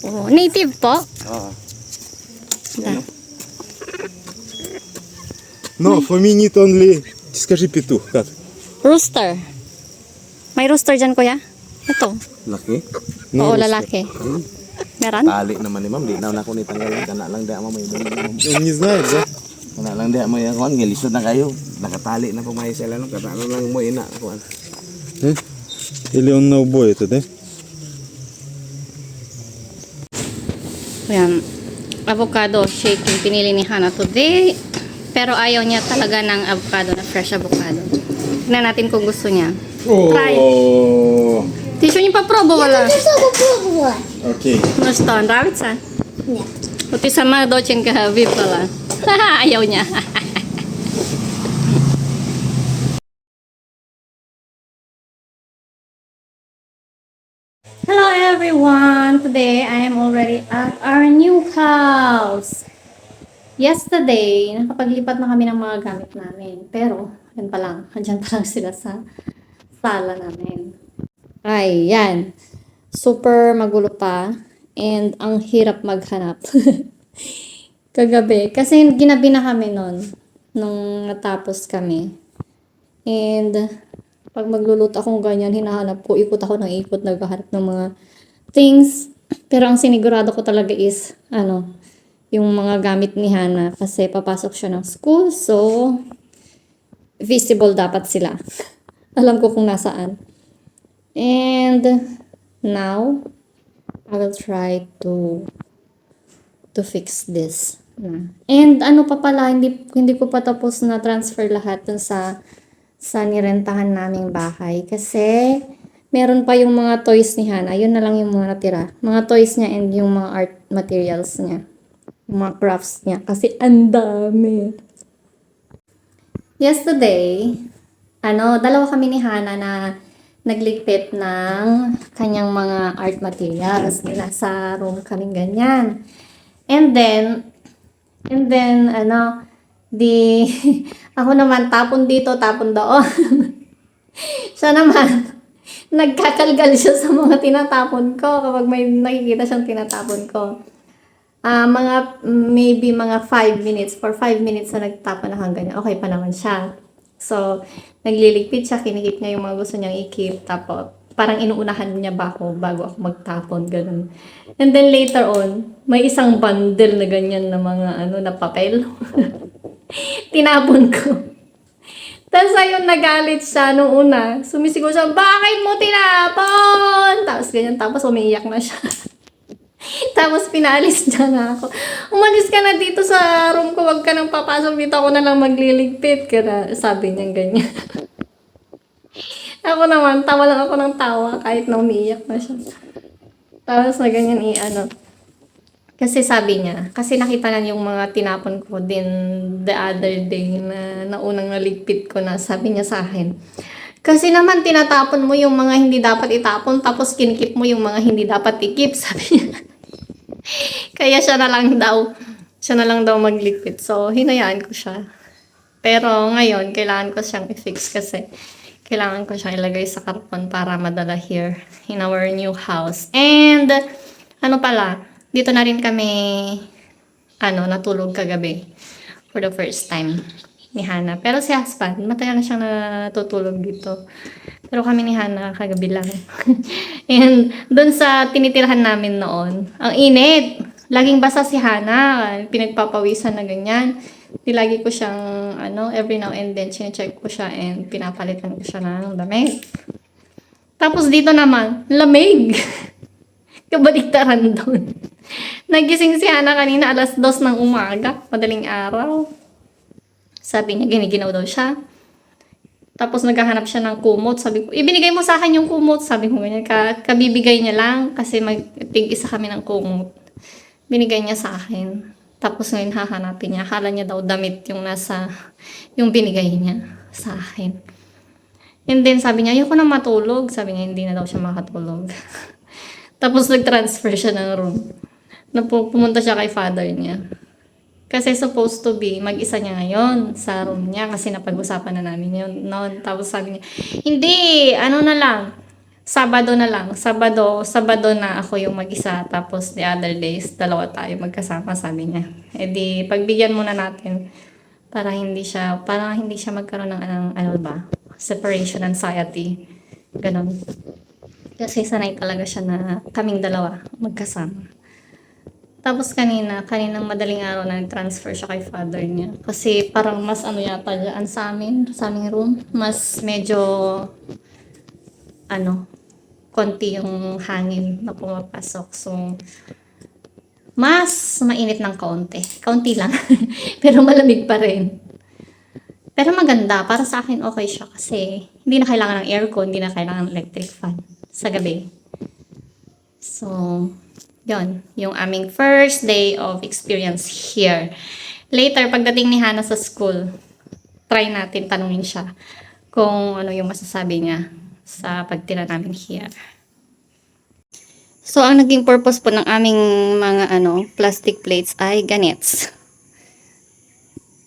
Oh, native po? Oo. Да. No, for me need only... Скажи петух, как? Rooster. May rooster dyan, kuya? Ito. Laki? Oo, lalaki. Meron? Tali naman ni ma'am, di na ako nitanggalan. Kana lang di ako may balik na ma'am. Не знает, да? Kana lang di mo yan, kuhan. Ngilisod na kayo. Nakatali na pumahay sila. Kana lang mo ina, kuhan. Или он на убой это, да? Ayan. Avocado shake yung pinili ni Hana today. Pero ayaw niya talaga ng avocado na fresh avocado. Tignan natin kung gusto niya. Try. Тissue не попробовала. Я только что попробовала. Окей. Ну что, нравится? Нет. Вот ты сама, доченька, выпала. Ayaw niya. Hello everyone! Today I am already at our new house. Yesterday, nakapaglipat na kami ng mga gamit namin. Pero, yan pa lang. Andyan pa lang sila sa sala namin. Ay, yan. Super magulo pa. And ang hirap maghanap. Kagabi. Kasi ginabi na kami nun. Nung natapos kami. And, pag magluluto akong ganyan, hinahanap ko. Ikot ako ng ikot. Naghahanap ng mga things. Pero ang sinigurado ko talaga is, yung mga gamit ni Hana kasi papasok siya ng school, so visible dapat sila. Alam ko kung nasaan. And now I will try to fix this. And ano pa pala, hindi ko pa tapos na transfer lahat dun sa nirentahan naming bahay kasi meron pa yung mga toys ni Hana. Yun na lang yung mga natira. Mga toys niya and yung mga art materials niya. Mga crafts niya. Kasi ang dami. Yesterday, dalawa kami ni Hana na nagligpit ng kanyang mga art materials. Nasa room kaming ganyan. And then, ako naman tapon dito, tapon doon. Siya naman, nagkakalgal siya sa mga tinatapon ko kapag may nakikita siyang tinatapon ko. Maybe mga 5 minutes. For 5 minutes na nagtapon na hanggang okay pa naman siya. So, nagliligpit siya, kinikip niya yung mga gusto niyang ikip. Tapos, parang inuunahan niya ba ako bago ako magtapon, ganun. And then later on, may isang bundle na ganyan na mga na papel. Tinapon ko. Tapos ayun, nagalit siya nung una. Sumisigaw siya, bakit mo tinapon? Tapos ganyan, tapos umiiyak na siya. Tapos pinaalis niya na ako. Umalis ka na dito sa room ko, wag ka nang papasok dito, ako na lang magliligpit. Kaya sabi niya ganyan. Ako naman, tawa lang ako ng tawa kahit na umiiyak na siya. Tapos na ganyan kasi sabi niya, kasi nakita na yung mga tinapon ko din the other day na naunang naligpit ko na, sabi niya sa akin, kasi naman tinatapon mo yung mga hindi dapat itapon, tapos kinikip mo yung mga hindi dapat ikip, sabi niya. Kaya siya na lang daw magligpit. So, hinayaan ko siya. Pero ngayon, kailangan ko siyang i-fix kasi kailangan ko siyang ilagay sa karton para madala here in our new house. And, dito na rin kami, natulog kagabi for the first time ni Hana. Pero si husband, matagal na siyang natutulog dito. Pero kami ni Hana, kagabi lang. And doon sa tinitirahan namin noon, ang init. Laging basa si Hana. Pinagpapawisan na ganyan. Lagi ko siyang, every now and then, chinecheck ko siya and pinapalitan ko siya ng lamig. Tapos dito naman, lamig. Kabaliktaran doon. Nagising si Hana kanina 2:00 ng umaga, madaling araw. Sabi niya, giniginaw daw siya. Tapos naghahanap siya ng kumot. Sabi ko, ibinigay mo sa akin yung kumot. Sabi ko ganyan, kabibigay niya lang kasi mag-tig-isa kami ng kumot. Binigay niya sa akin. Tapos ngayon hahanapin niya. Akala niya daw damit yung binigay niya sa akin. And then sabi niya, ayoko na matulog. Sabi niya, hindi na daw siya makatulog. Tapos nag-transfer siya ng room. Pumunta siya kay father niya. Kasi supposed to be, mag-isa niya ngayon sa room niya kasi napag-usapan na namin yun noon. Tapos sabi niya, hindi, na lang, Sabado na lang. Sabado na ako yung mag-isa. Tapos the other days, dalawa tayo magkasama, sabi niya. E di, pagbigyan muna natin para hindi siya magkaroon ng ano ba, separation anxiety. Ganon. Kasi sanay talaga siya na kaming dalawa magkasama. Tapos kaninang madaling araw na transfer siya kay father niya. Kasi parang mas ano yata dyan sa aming room. Mas medyo, konti yung hangin na pumapasok. So, mas mainit ng kaunti. Kaunti lang. Pero malamig pa rin. Pero maganda. Para sa akin okay siya kasi hindi na kailangan ng aircon, hindi na kailangan ng electric fan sa gabi. So, yon yung aming first day of experience here. Later, pagdating ni Hannah sa school, try natin tanungin siya kung ano yung masasabi niya sa pagtira namin here. So, ang naging purpose po ng aming mga plastic plates ay ganits.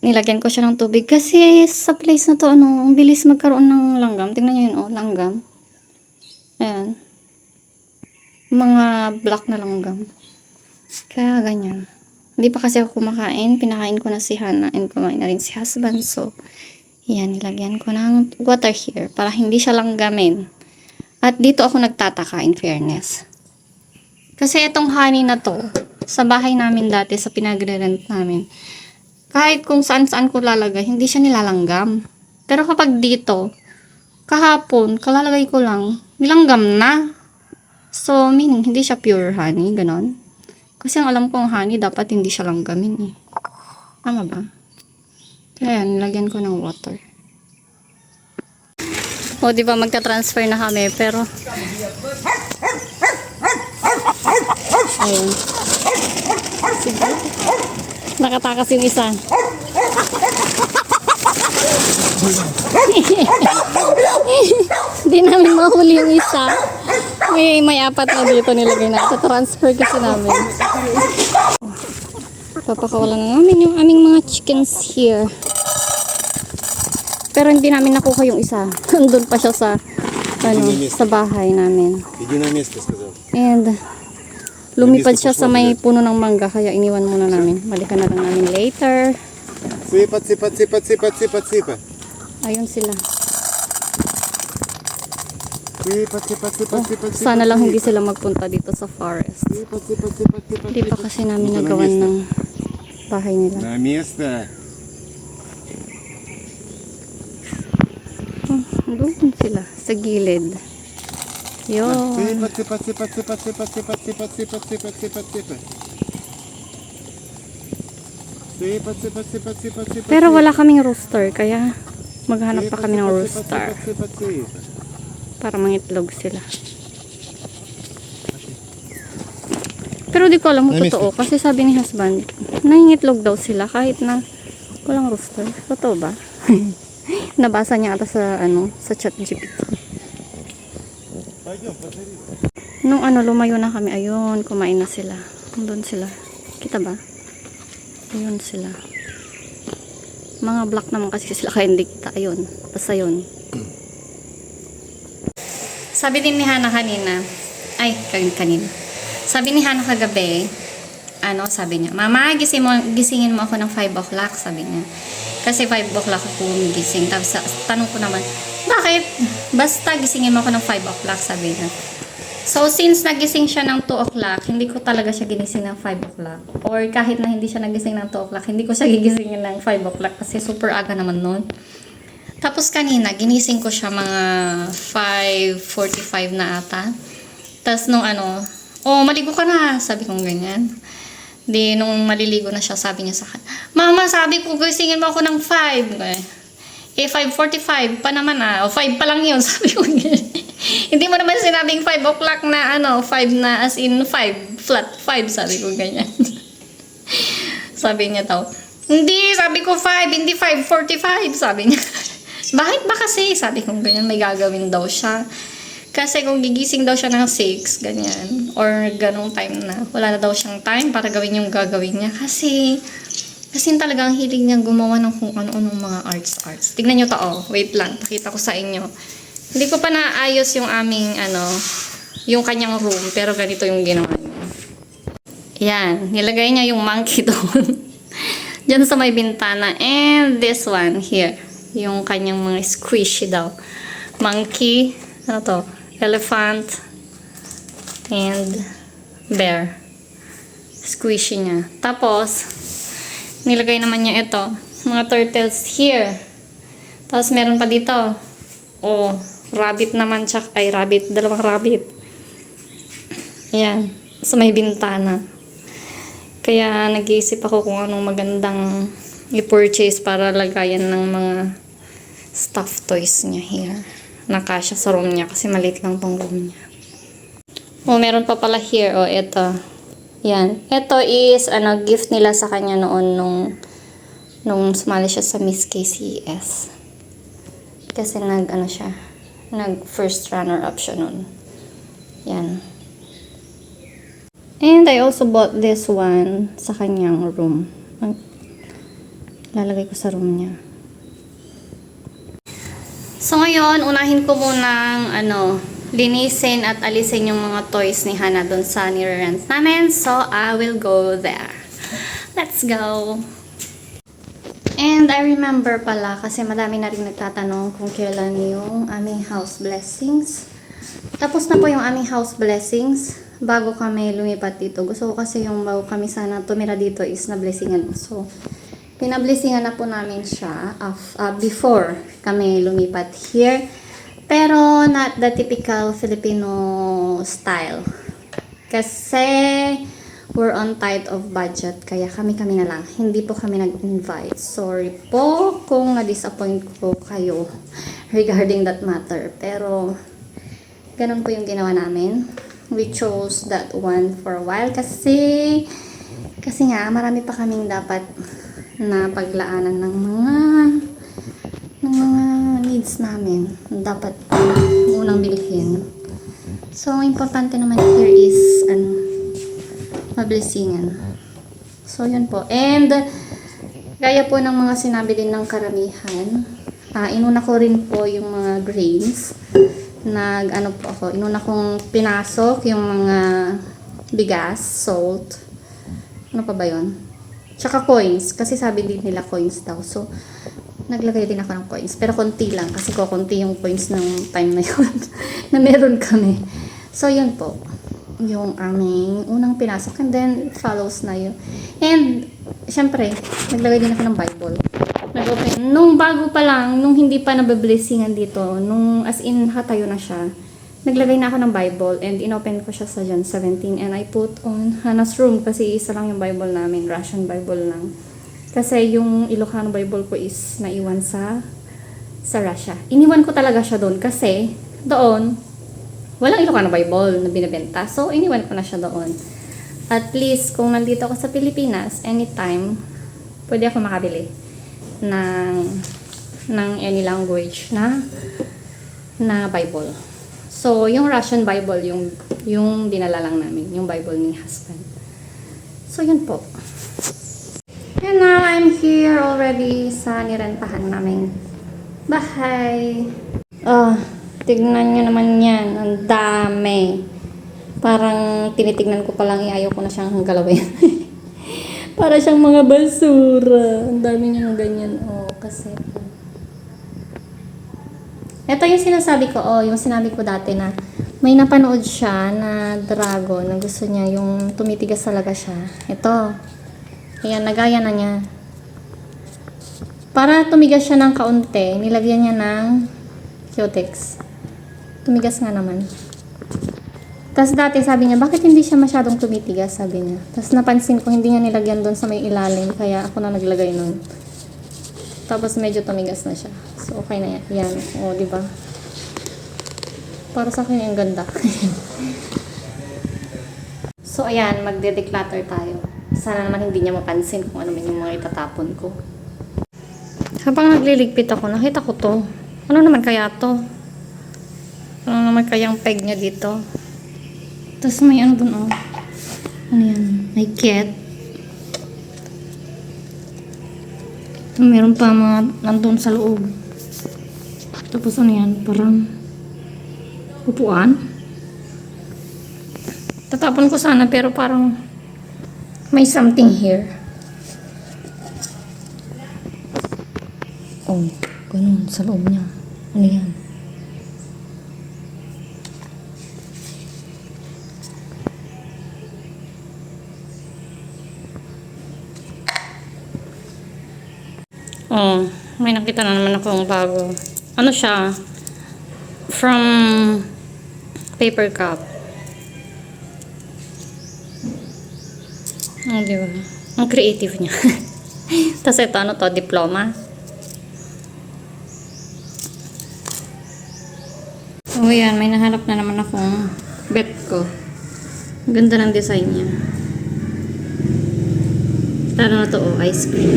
Nilagyan ko siya ng tubig kasi sa place na to, ang bilis magkaroon ng langgam. Tingnan niyo yun, langgam. Ayan. Mga black na langgam. Kaya ganyan. Hindi pa kasi ako kumakain. Pinakain ko na si Hannah and kumain na rin si husband. So, yan. Nilagyan ko ng water here para hindi siya langgamin. At dito ako nagtataka in fairness. Kasi itong honey na to, sa bahay namin dati, sa pinagre-rent namin, kahit kung saan-saan ko lalagay, hindi siya nilalanggam. Pero kapag dito, kahapon, kalalagay ko lang, nilanggam na. So, meaning, hindi siya pure honey, ganon. Kasi ang alam kong honey, dapat hindi siya langgamin eh. Tama ba? Kaya, nilagyan ko ng water. O, di ba magka-transfer na kami, pero... Ayun. Sige. Nakatakas yung isa. Hindi namin mahuli yung isa. May apat na dito nilagay na. Transfer kasi namin. Papakawalan na namin yung aming mga chickens here. Pero hindi namin nakuha yung isa. Nandun pa siya sa bahay namin. And lumipad siya sa may puno ng mangga kaya iniwan muna namin. Balikan na lang namin later. Sipat. Ayun sila. Sipat. Sana lang hindi sila magpunta dito sa forest. Hindi pa kasi namin nagawan ng bahay nila. Na mesta. Doon sila, sa gilid. Yun. Sipat. Pero wala kaming rooster, kaya maghanap pa kami ng rooster para mangitlog sila. Pero di ko alam kung totoo kasi sabi ni husband, nangingitlog daw sila kahit na walang rooster. Totoo ba? Nabasa niya ata sa sa ChatGPT. Nung lumayo na kami, ayun, kumain na sila. Doon sila. Kita ba? Ayun sila. Mga black naman kasi sila kaya hindi kita. Ayun. Basta yun. Sabi din ni Hannah kanina. Kanina. Sabi ni Hannah kagabi, sabi niya, Mama, gisingin mo ako ng 5 o'clock, sabi niya. Kasi 5 o'clock ako gising. Tapos tanong ko naman, bakit? Basta gisingin mo ako ng 5 o'clock, sabi niya. So, since nagising siya ng 2 o'clock, hindi ko talaga siya ginising ng 5 o'clock. Or kahit na hindi siya nagising ng 2 o'clock, hindi ko siya gigisingin ng 5 o'clock kasi super aga naman nun. Tapos kanina, ginising ko siya mga 5:45 na ata. Tapos nung maligo ka na, sabi kong ganyan. Di, nung maliligo na siya, sabi niya sa akin, Mama, sabi ko, gisingin mo ako ng 5. 5:45 pa naman O, 5 pa lang yun, sabi ko ganyan. Hindi mo naman sinabing 5 o'clock na 5 na as in 5, flat 5, sabi ko ganyan. Sabi niya daw, hindi, sabi ko 5, hindi 5:45, sabi niya. Bakit ba kasi? Sabi ko ganyan, may gagawin daw siya. Kasi kung gigising daw siya ng 6, ganyan, or ganong time na, wala na daw siyang time para gawin yung gagawin niya. Kasi talagang hilig niya gumawa ng kung ano-anong mga arts. Tignan nyo to, wait lang, pakita ko sa inyo. Hindi ko pa naayos yung aming, yung kanyang room. Pero ganito yung ginawa niya. Yan. Nilagay niya yung monkey doon. Diyan sa may bintana. And this one here. Yung kanyang mga squishy daw. Monkey. Ano to? Elephant. And bear. Squishy niya. Tapos, nilagay naman niya ito. Mga turtles here. Tapos meron pa dito. Oh, rabbit naman. Rabbit. Dalawang rabbit. Ayan. Sa may bintana. Kaya nag-iisip ako kung anong magandang i-purchase para lagayan ng mga stuffed toys niya here. Nakasya sa room niya kasi maliit lang tong room niya. Oh, meron pa pala here. Oh, ito. Yan. Ito is, gift nila sa kanya noon nung sumali siya sa Miss KCS. Kasi nag first runner-up siya noon. Yan. And I also bought this one sa kanyang room. Lalagay ko sa room niya. So ngayon, unahin ko munang linisin at alisin yung mga toys ni Hana doon sa nire-rent namin. So I will go there. Let's go! And I remember pala kasi madami na rin nagtatanong kung kailan yung aming house blessings. Tapos na po yung aming house blessings bago kami lumipat dito. Gusto ko kasi yung bago kami sana tumira dito is na-blessingan. So, pinablessingan na po namin siya before kami lumipat here. Pero not the typical Filipino style. Kasi we're on tight of budget. Kaya kami na lang. Hindi po kami nag-invite. Sorry po kung na-disappoint ko kayo regarding that matter. Pero ganun po yung ginawa namin. We chose that one for a while kasi nga marami pa kaming dapat na paglaanan ng mga needs namin. Dapat unang bilhin. So, ang importante naman here is mablessingan. So, yun po. And gaya po ng mga sinabi din ng karamihan, inuna ko rin po yung mga grains. Inuna kong pinasok yung mga bigas, salt, ano pa ba yun? Tsaka coins, kasi sabi din nila coins daw. So, naglagay din ako ng coins. Pero konti lang, kasi konti yung coins ng time na yun na meron kami. So, yun po. Yung aming unang pinasok. And then, it follows na yun. And, syempre, naglagay din ako ng Bible. Nag-open. Nung bago pa lang, nung hindi pa nabablessingan dito, nung as in hatayo na siya, naglagay na ako ng Bible and inopen ko siya sa John 17 and I put on Hannah's room kasi isa lang yung Bible namin, Russian Bible lang. Kasi yung Ilocano Bible ko is naiwan sa Russia. Iniwan ko talaga siya doon kasi doon, walang Ilocano Bible na binibenta. So, iniwan ko na siya doon. At least, kung nandito ako sa Pilipinas, anytime, pwede ako makabili ng any language na Bible. So, yung Russian Bible, yung dinala lang namin, yung Bible ni husband. So, yun po. And now, I'm here already sa nirentahan namin bahay. Tignan nyo naman yan. Ang dami. Parang tinitignan ko pa lang, ayaw ko na siyang galawin. Para siyang mga basura. Ang dami niyang ganyan. Kasi ito yung sinasabi ko, yung sinabi ko dati na may napanood siya na dragon na gusto niya yung tumitigas talaga siya. Ito. Ayan, nagaya na niya. Para tumigas siya ng kaunti, nilagyan niya ng Cutex. Tumigas nga naman. Tapos dati sabi niya, bakit hindi siya masyadong tumitigas, sabi niya. Tapos napansin ko, hindi niya nilagyan doon sa may ilalim, kaya ako na naglagay nun. Tapos medyo tumigas na siya. So, okay na yan. Yan. Diba? Para sa akin, yung ganda. So, ayan. Magde-declutter tayo. Sana naman hindi niya mapansin kung ano man yung mga itatapon ko. Habang nagliligpit ako, nakita ko to. Ano naman kaya to? Ano naman kayang peg niya dito? Tapos may ano dun, Ano yan? May cat. Meron pa mga nandun sa loob. Tapos ano yan? Parang Upuan. Tatapon ko sana pero parang may something here. Oh, ganun sa loob niya. Ano yan? Oh, may nakita na naman akong bago. Ano siya? From paper cup. Oh, di ba? Ang creative niya. Tapos ito, ano to? Diploma. Oh, yan. May nahanap na naman akong bet ko. Ang ganda ng design niya. Ano na to? Oh, ice cream.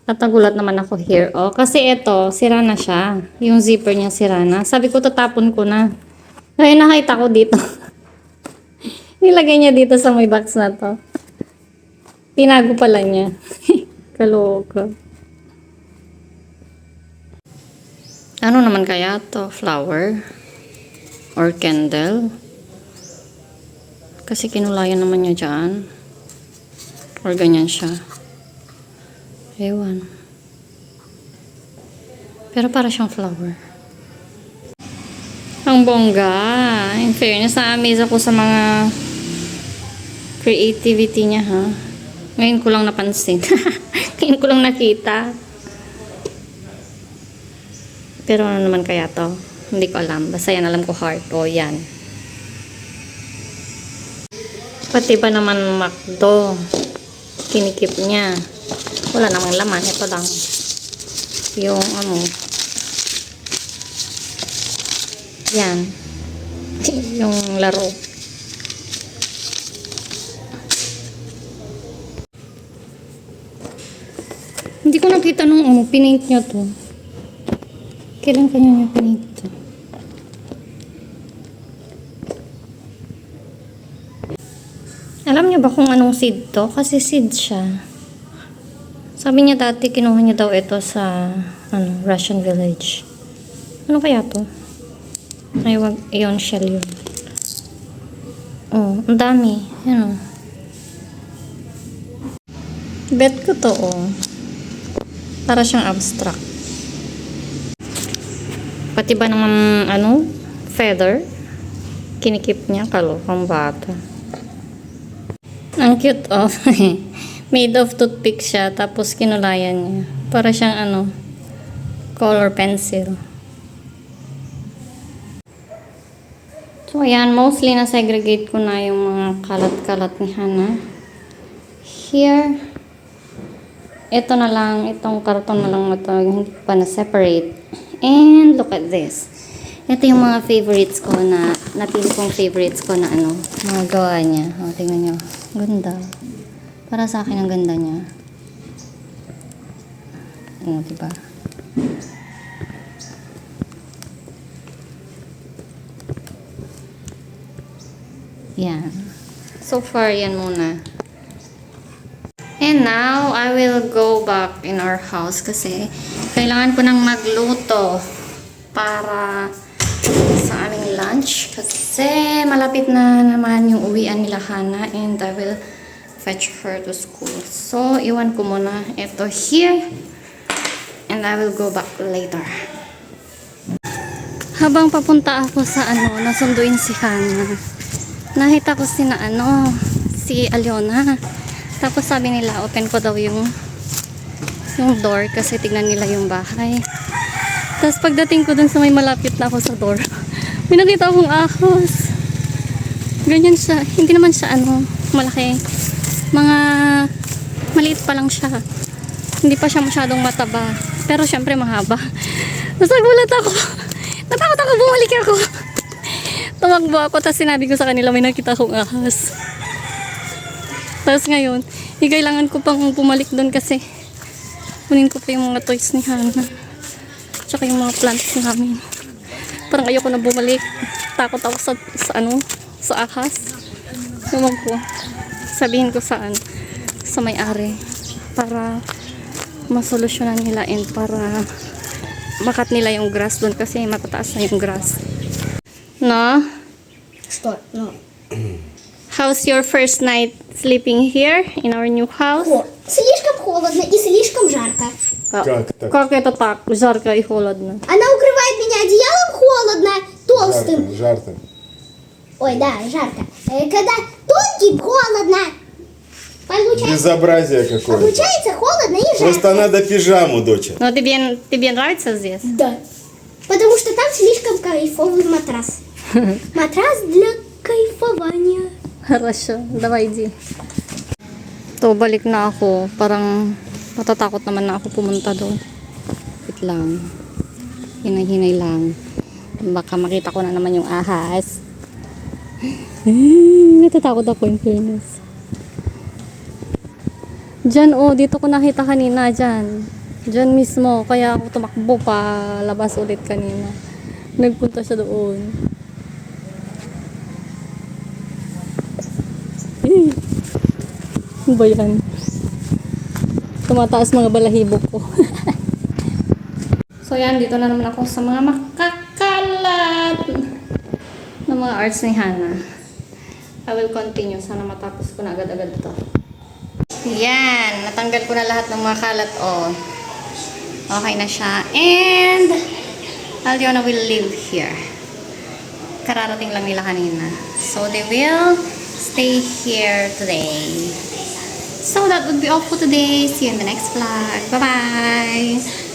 Tatagulat naman ako here. Oh, kasi ito, sira na siya. Yung zipper niya sira na. Sabi ko, tatapon ko na. Kaya nakita ko dito. Nilagay niya dito sa may box na to. Tinago pala niya. Kaloka. Ano naman kaya to? Flower? Or candle? Kasi kinulayan naman niya dyan. Or ganyan siya. Ewan. Pero para siyang flower. Ang bongga. In fairness, na-amaze ako sa mga creativity niya, ha? Ngayon ko lang napansin. Ngayon ko lang nakita. Pero ano naman kaya to? Hindi ko alam. Basta yan, alam ko heart. O, yan. Pati ba naman McDo? Kinikip niya. Wala namang laman. Ito lang. Yung ano. Yan. Yung laro. Hindi ko nakita nung pinaint nyo to. Kailan kanya nyo pinaint to? Alam niyo ba kung anong seed to? Kasi seed siya. Sabi niya dati, kinuha niya daw ito sa Russian village. Ano kaya to? Ay, wag, iyon shell yun. Oh, ang dami. Yan, oh. Bet ko to, oh. Para siyang abstract. Pati ba naman, feather? Kinikip niya, kalokang bata. Ang cute, oh. Made of toothpick siya, tapos kinulayan niya. Para siyang, color pencil. So, ayan, mostly na-segregate ko na yung mga kalat-kalat ni Hana. Here, ito na lang, itong karton na lang na ito, hindi pa na-separate. And, look at this. Ito yung mga favorites ko na, napili kong favorites ko na mga gawa niya. O, tingnan nyo. Ganda. Para sa akin, ang ganda niya. O, diba? Yan. So far, yan muna. And now, I will go back in our house kasi kailangan ko nang magluto para sa aming lunch kasi malapit na naman yung uwian nila Hana and I will fetch her to school. So, iwan ko muna ito here and I will go back later. Habang papunta ako sa nasunduin si Hana, nakita ko si Aliona. Tapos sabi nila, open ko daw yung door kasi tignan nila yung bahay. Tapos pagdating ko dun sa may malapit na ako sa door, may nakita akong ahos. Ganyan siya. Hindi naman siya malaki. Mga maliit pa lang siya. Hindi pa siya masyadong mataba. Pero syempre mahaba. Tapos nagulat ako. Natakot ako, bumalik ako. Tumakbo ako, tapos sinabi ko sa kanila may nakita akong ahas. Tapos ngayon, kailangan ko pang pumalik doon kasi kunin ko pa yung mga toys ni Hana. Tsaka yung mga plants namin. Parang ayoko na bumalik. Takot ako sa ahas. Ewan ko. Sabihin ko sa may-ari. Para masolusyonan nila and para makat nila yung grass doon kasi matataas na yung grass. No? Что? Ну. How's your first night sleeping here in our new house? Слишком холодно и слишком жарко. Как так? Как это так? Жарко и холодно. Она укрывает меня одеялом холодно, толстым. Жарко. Ой, да, жарко. Когда тонким, холодно. Получается, Безобразие какое. получается холодно и жарко. Просто надо пижаму, доча. Но тебе нравится здесь? Да. Потому что там слишком кайфовый матрас. Матрас для кайфования. Хорошо, давай иди. To, balik na ako. Parang matatakot naman na ako pumunta doon. Wait lang. Hinay-hinay lang. Baka makita ko na naman yung ahas. Natatakot ako in fairness. Diyan, oh, dito ko nakita kanina, diyan. Diyan mismo, kaya ako tumakbo pa labas ulit kanina. Nagpunta siya doon. Ano ba yan? Tumataas mga balahibo ko. So yan, dito na naman ako sa mga makakalat ng mga arts ni Hannah. I will continue. Sana matapos ko na agad-agad ito. Yan, natanggal ko na lahat ng mga kalat. Oh. Okay na siya. And Aliona will live here. Kararating lang nila kanina. So they will stay here today. So that would be all for today. See you in the next vlog. Bye-bye!